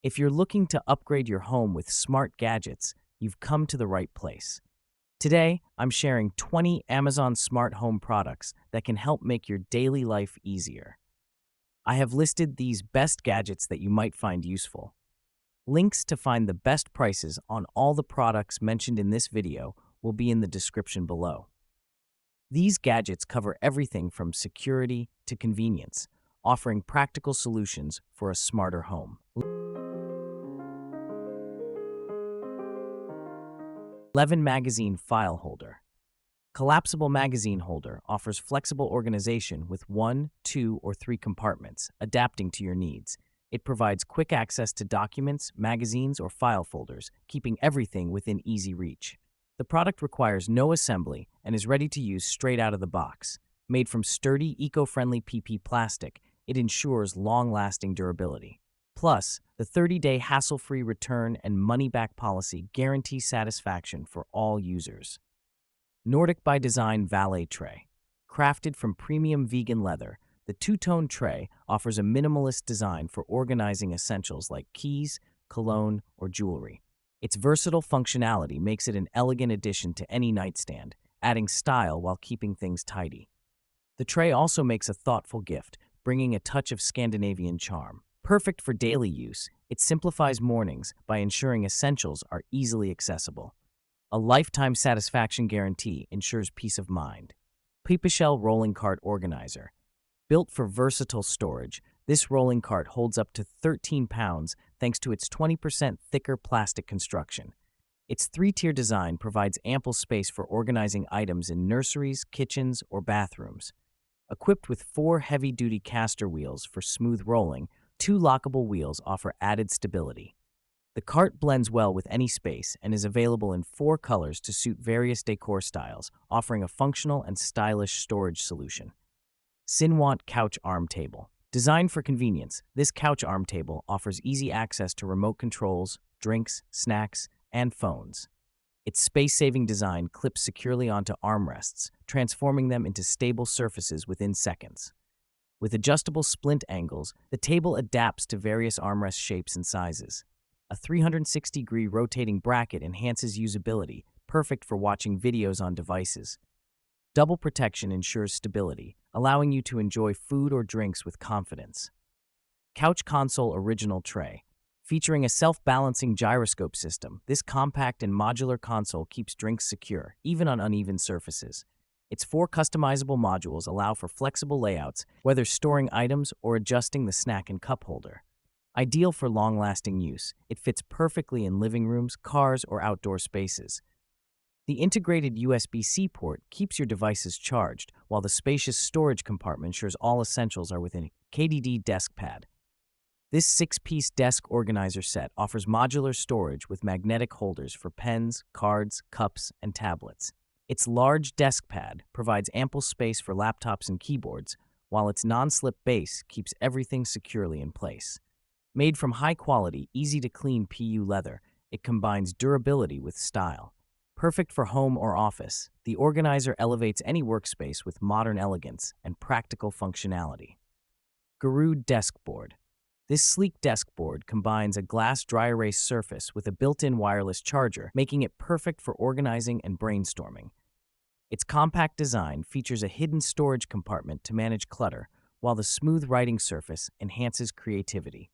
If you're looking to upgrade your home with smart gadgets, you've come to the right place. Today, I'm sharing 20 Amazon smart home products that can help make your daily life easier. I have listed these best gadgets that you might find useful. Links to find the best prices on all the products mentioned in this video will be in the description below. These gadgets cover everything from security to convenience, offering practical solutions for a smarter home. 11 Magazine File Holder. Collapsible magazine holder offers flexible organization with 1, 2, or 3 compartments, adapting to your needs. It provides quick access to documents, magazines, or file folders, keeping everything within easy reach. The product requires no assembly and is ready to use straight out of the box. Made from sturdy, eco-friendly PP plastic, it ensures long-lasting durability. Plus, the 30-day hassle-free return and money-back policy guarantee satisfaction for all users. Nordic by Design Valet Tray. Crafted from premium vegan leather, the two-tone tray offers a minimalist design for organizing essentials like keys, cologne, or jewelry. Its versatile functionality makes it an elegant addition to any nightstand, adding style while keeping things tidy. The tray also makes a thoughtful gift, bringing a touch of Scandinavian charm. Perfect for daily use, it simplifies mornings by ensuring essentials are easily accessible. A lifetime satisfaction guarantee ensures peace of mind. Pepashell Rolling Cart Organizer. Built for versatile storage, this rolling cart holds up to 13 pounds thanks to its 20% thicker plastic construction. Its 3-tier design provides ample space for organizing items in nurseries, kitchens, or bathrooms. Equipped with 4 heavy-duty caster wheels for smooth rolling, 2 lockable wheels offer added stability. The cart blends well with any space and is available in 4 colors to suit various decor styles, offering a functional and stylish storage solution. Sinw Couch Arm Table. Designed for convenience, this couch arm table offers easy access to remote controls, drinks, snacks, and phones. Its space-saving design clips securely onto armrests, transforming them into stable surfaces within seconds. With adjustable splint angles, the table adapts to various armrest shapes and sizes. A 360-degree rotating bracket enhances usability, perfect for watching videos on devices. Double protection ensures stability, allowing you to enjoy food or drinks with confidence. Couch Console Original Tray. Featuring a self-balancing gyroscope system, this compact and modular console keeps drinks secure, even on uneven surfaces. Its 4 customizable modules allow for flexible layouts, whether storing items or adjusting the snack and cup holder. Ideal for long-lasting use, it fits perfectly in living rooms, cars, or outdoor spaces. The integrated USB-C port keeps your devices charged, while the spacious storage compartment ensures all essentials are within KDD Desk Pad. This 6-piece desk organizer set offers modular storage with magnetic holders for pens, cards, cups, and tablets. Its large desk pad provides ample space for laptops and keyboards, while its non-slip base keeps everything securely in place. Made from high-quality, easy-to-clean PU leather, it combines durability with style. Perfect for home or office, the organizer elevates any workspace with modern elegance and practical functionality. GUD Desk Board. This sleek desk board combines a glass dry erase surface with a built-in wireless charger, making it perfect for organizing and brainstorming. Its compact design features a hidden storage compartment to manage clutter, while the smooth writing surface enhances creativity.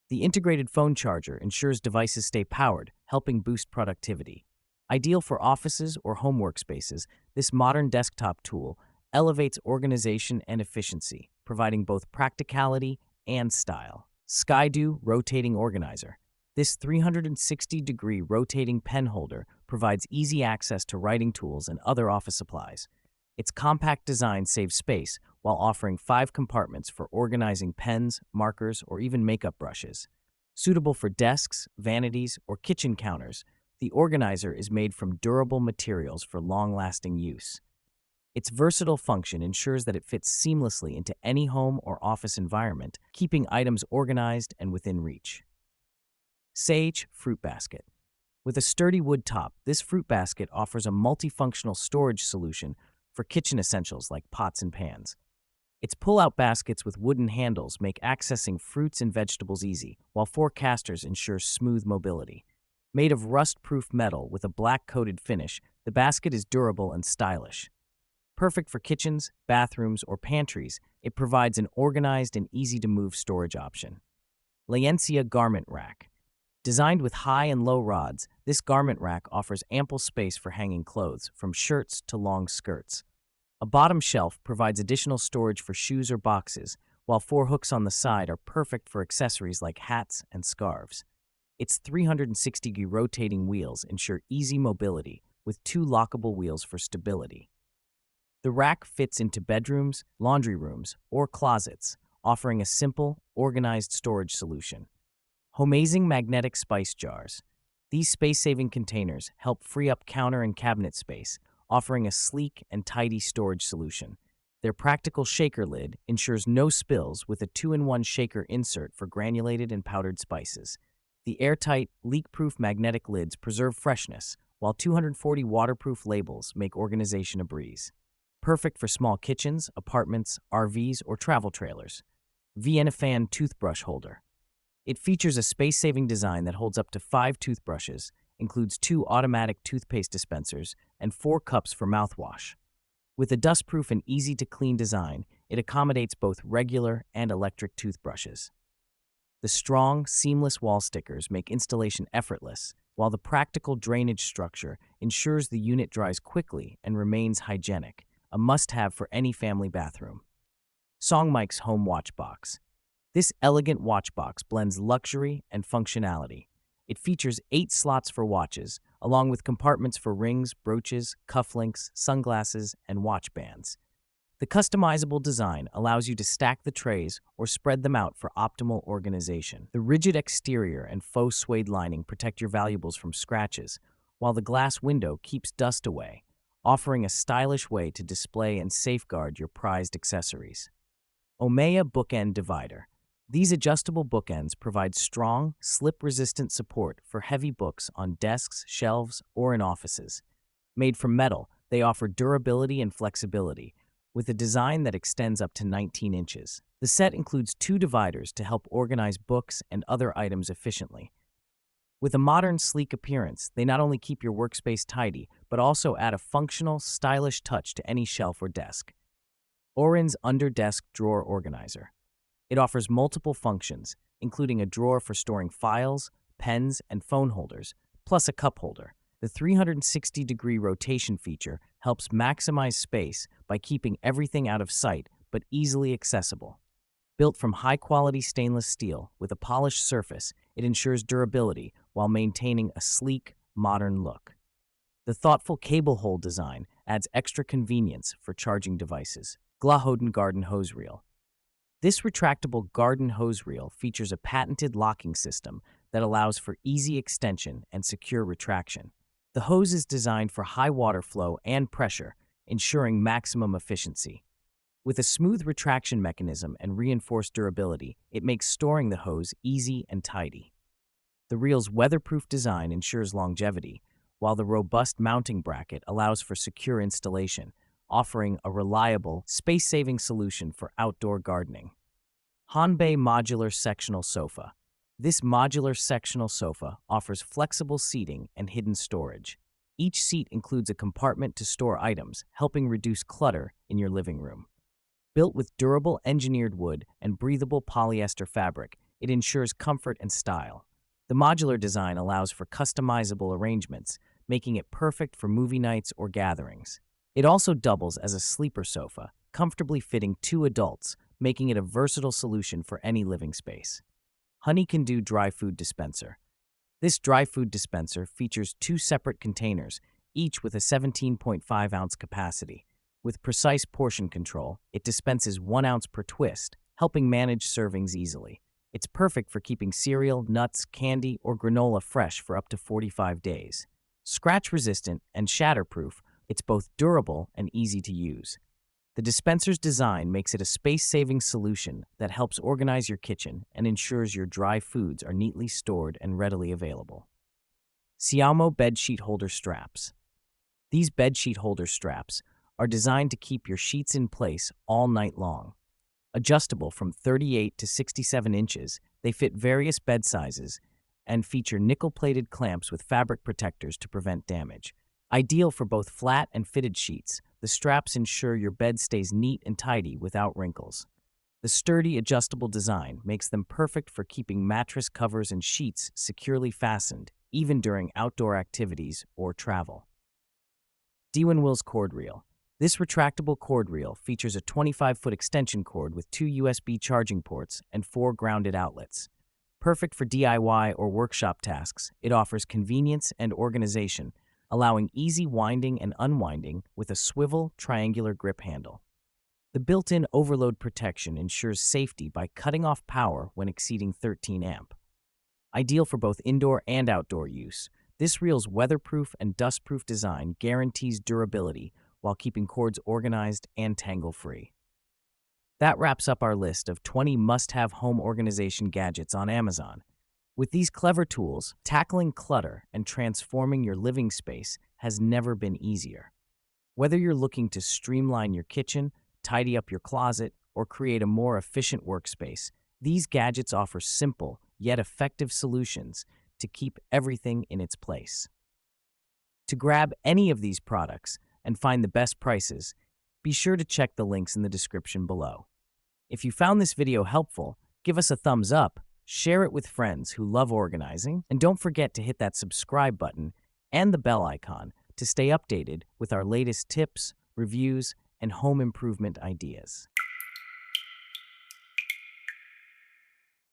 The integrated phone charger ensures devices stay powered, helping boost productivity. Ideal for offices or home workspaces, this modern desktop tool elevates organization and efficiency, providing both practicality and style. Skyo Rotating Organizer. This 360-degree rotating pen holder provides easy access to writing tools and other office supplies. Its compact design saves space while offering 5 compartments for organizing pens, markers, or even makeup brushes. Suitable for desks, vanities, or kitchen counters, the organizer is made from durable materials for long-lasting use. Its versatile function ensures that it fits seamlessly into any home or office environment, keeping items organized and within reach. Sage Fruit Basket. With a sturdy wood top, this fruit basket offers a multifunctional storage solution for kitchen essentials like pots and pans. Its pull-out baskets with wooden handles make accessing fruits and vegetables easy, while 4 casters ensure smooth mobility. Made of rust-proof metal with a black-coated finish, the basket is durable and stylish. Perfect for kitchens, bathrooms, or pantries, it provides an organized and easy-to-move storage option. Lenia Garment Rack. Designed with high and low rods, this garment rack offers ample space for hanging clothes, from shirts to long skirts. A bottom shelf provides additional storage for shoes or boxes, while 4 hooks on the side are perfect for accessories like hats and scarves. Its 360-degree rotating wheels ensure easy mobility, with 2 lockable wheels for stability. The rack fits into bedrooms, laundry rooms, or closets, offering a simple, organized storage solution. Homazing magnetic spice jars. These space-saving containers help free up counter and cabinet space, offering a sleek and tidy storage solution. Their practical shaker lid ensures no spills with a 2-in-1 shaker insert for granulated and powdered spices. The airtight, leak-proof magnetic lids preserve freshness, while 240 waterproof labels make organization a breeze. Perfect for small kitchens, apartments, RVs, or travel trailers. Venna Toothbrush Holder. It features a space-saving design that holds up to 5 toothbrushes, includes 2 automatic toothpaste dispensers, and 4 cups for mouthwash. With a dustproof and easy-to-clean design, it accommodates both regular and electric toothbrushes. The strong, seamless wall stickers make installation effortless, while the practical drainage structure ensures the unit dries quickly and remains hygienic, a must-have for any family bathroom. Songmike's Home Watchbox. This elegant watchbox blends luxury and functionality. It features 8 slots for watches, along with compartments for rings, brooches, cufflinks, sunglasses, and watch bands. The customizable design allows you to stack the trays or spread them out for optimal organization. The rigid exterior and faux suede lining protect your valuables from scratches, while the glass window keeps dust away, offering a stylish way to display and safeguard your prized accessories. Oma Bookend Divider. These adjustable bookends provide strong, slip-resistant support for heavy books on desks, shelves, or in offices. Made from metal, they offer durability and flexibility, with a design that extends up to 19 inches. The set includes 2 dividers to help organize books and other items efficiently. With a modern, sleek appearance, they not only keep your workspace tidy, but also add a functional, stylish touch to any shelf or desk. Orin's Under-Desk Drawer Organizer. It offers multiple functions, including a drawer for storing files, pens, and phone holders, plus a cup holder. The 360-degree rotation feature helps maximize space by keeping everything out of sight but easily accessible. Built from high-quality stainless steel with a polished surface, it ensures durability while maintaining a sleek, modern look. The thoughtful cable hole design adds extra convenience for charging devices. GUD Garden Hose Reel. This retractable garden hose reel features a patented locking system that allows for easy extension and secure retraction. The hose is designed for high water flow and pressure, ensuring maximum efficiency. With a smooth retraction mechanism and reinforced durability, it makes storing the hose easy and tidy. The reel's weatherproof design ensures longevity, while the robust mounting bracket allows for secure installation, offering a reliable, space-saving solution for outdoor gardening. Hanbai Modular Sectional Sofa. This modular sectional sofa offers flexible seating and hidden storage. Each seat includes a compartment to store items, helping reduce clutter in your living room. Built with durable engineered wood and breathable polyester fabric, it ensures comfort and style. The modular design allows for customizable arrangements, making it perfect for movie nights or gatherings. It also doubles as a sleeper sofa, comfortably fitting 2 adults, making it a versatile solution for any living space. KDD Dry Food Dispenser. This dry food dispenser features 2 separate containers, each with a 17.5-ounce capacity. With precise portion control, it dispenses 1 ounce per twist, helping manage servings easily. It's perfect for keeping cereal, nuts, candy, or granola fresh for up to 45 days. Scratch-resistant and shatterproof, it's both durable and easy to use. The dispenser's design makes it a space-saving solution that helps organize your kitchen and ensures your dry foods are neatly stored and readily available. Sinw Bedsheet Holder Straps. These bedsheet holder straps are designed to keep your sheets in place all night long. Adjustable from 38 to 67 inches, they fit various bed sizes and feature nickel-plated clamps with fabric protectors to prevent damage. Ideal for both flat and fitted sheets, the straps ensure your bed stays neat and tidy without wrinkles. The sturdy, adjustable design makes them perfect for keeping mattress covers and sheets securely fastened, even during outdoor activities or travel. Wills cord reel. This retractable cord reel features a 25-foot extension cord with 2 USB charging ports and 4 grounded outlets. Perfect for DIY or workshop tasks, it offers convenience and organization, allowing easy winding and unwinding with a swivel, triangular grip handle. The built-in overload protection ensures safety by cutting off power when exceeding 13 amp. Ideal for both indoor and outdoor use, this reel's weatherproof and dustproof design guarantees durability while keeping cords organized and tangle-free. That wraps up our list of 20 must-have home organization gadgets on Amazon. With these clever tools, tackling clutter and transforming your living space has never been easier. Whether you're looking to streamline your kitchen, tidy up your closet, or create a more efficient workspace, these gadgets offer simple yet effective solutions to keep everything in its place. To grab any of these products and find the best prices, be sure to check the links in the description below. If you found this video helpful, give us a thumbs up, share it with friends who love organizing, and don't forget to hit that subscribe button and the bell icon to stay updated with our latest tips, reviews, and home improvement ideas.